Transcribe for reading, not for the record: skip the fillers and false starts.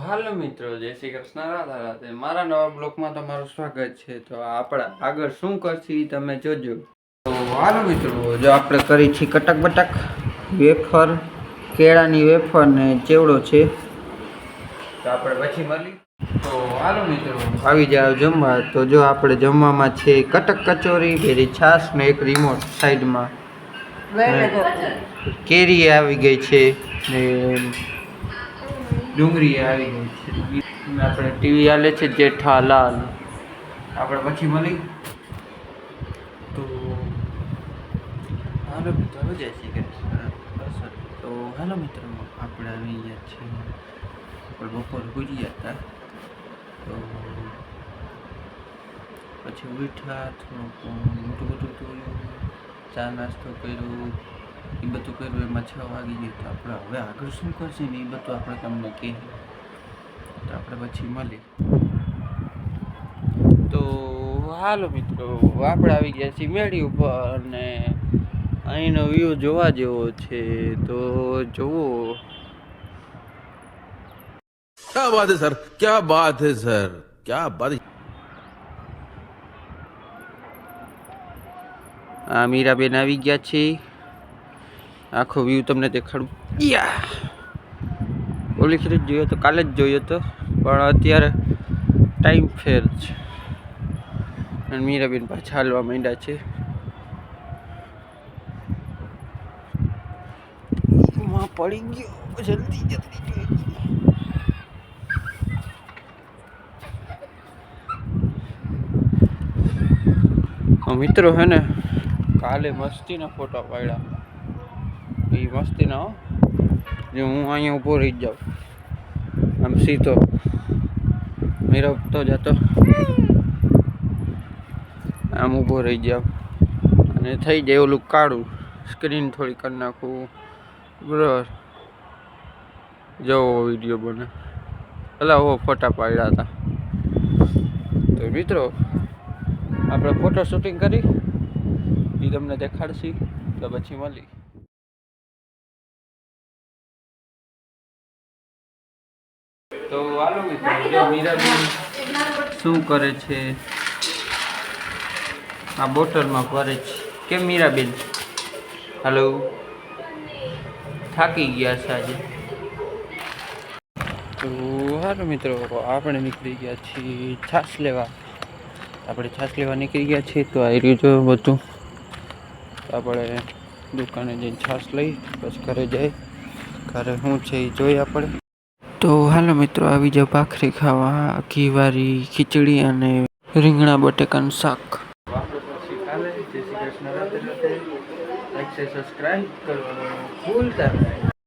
હાલો મિત્રો, જય શ્રી કૃષ્ણ, રાધા રાધે. મારા નવા બ્લોગમાં તમારું સ્વાગત છે. તો આપણે આગળ શું કરશી તમે જોજો. તો હાલો મિત્રો, જો આપણે કરી છીએ કટક બટક વેફર, કેળાની વેફર ને ચેવડો છે. તો આપણે પછી મળી. તો હાલો મિત્રો, આવી જાવ જમવા. તો જો આપણે જમવામાં છે કટક કચોરી, પેલી છાશ ને એક રિમોટ સાઈડમાં, કેરી આવી ગઈ છે ને ડુંગળી આવી ગઈ છે. આપણે ટીવી હાલે છે જેઠાલાલ. આપણે પછી મળી. તો હાલો મિત્રો, જય શ્રી કૃષ્ણ. તો હાલો મિત્રો, આપણે આવી ગયા છીએ. આપણે બપોર ભૂજી ગયા હતા. તો પછી ઉઠ્યા, થોડુંક મોટું ધોયું, ચા નાસ્તો કર્યો, એ બધું કર્યું. એમાં 6 વાગી ગયા. તો આપણે હવે આગળ શું કરશે ને એ બધું આપણે તમને કહીએ. તો આપણે પછી મળીએ. તો હાલો મિત્રો, આપણે આવી ગયા છીએ મેળી ઉપર અને અહીંનો વ્યૂ જોવા જેવો છે. તો જુઓ. क्या बात है सर, क्या बात है सर, क्या बात. આ મીરાબેન આવી ગયા છે. આખો વ્યૂ તમને દેખાડું. ઓલી ખરીદ જોયો તો કાલે જ જોયો તો, પણ અત્યારે ટાઈમ ફેર છે અને મીરાબેન પાછા હાલવા માંડ્યા છે. પડી ગયો જલ્દી જલ્દી. મિત્રો હે ને, કાલે મસ્તીના ફોટા પાડ્યા. એ મસ્તીના હો. જો હું અહીંયા ઊભો રહી જાઉં આમ સીધો, મેળવતો જતો આમ ઊભો રહી જાવ અને થઈ જાય ઓલું કાળું. સ્ક્રીન થોડી કરી નાખું બરાબર. જવો વિડીયો બને પેલા ફોટા પાડ્યા હતા. તો મિત્રો, આપણે ફોટો શૂટિંગ કરી એ તમને દેખાડશી. તો પછી મળી. તો હાલો મિત્રો, જો મીરાબેન શું કરે છે, આ બોટલમાં ભરે છે. કેમ મીરાબેન? હાલો, થાકી ગયા છે આજે. તો હાલો મિત્રો, આપણે નીકળી ગયા છીએ છાશ લેવા. આપણે છાશ લેવા નીકળી ગયા છીએ. તો આવી રહ્યું જો બધું. આપણે દુકાને જઈને છાશ લઈ બસ ઘરે જાય. ઘરે શું છે એ જોઈએ આપણે. તો હાલો મિત્રો, આવી જાવ ભાખરી ખાવા, ઘીવાળી ખીચડી અને રીંગણા બટેકાનું શાક. જય શ્રી કૃષ્ણ, રાધે રાધે. લાઈક સબસ્ક્રાઇબ કરવાનું ભૂલતા નહીં.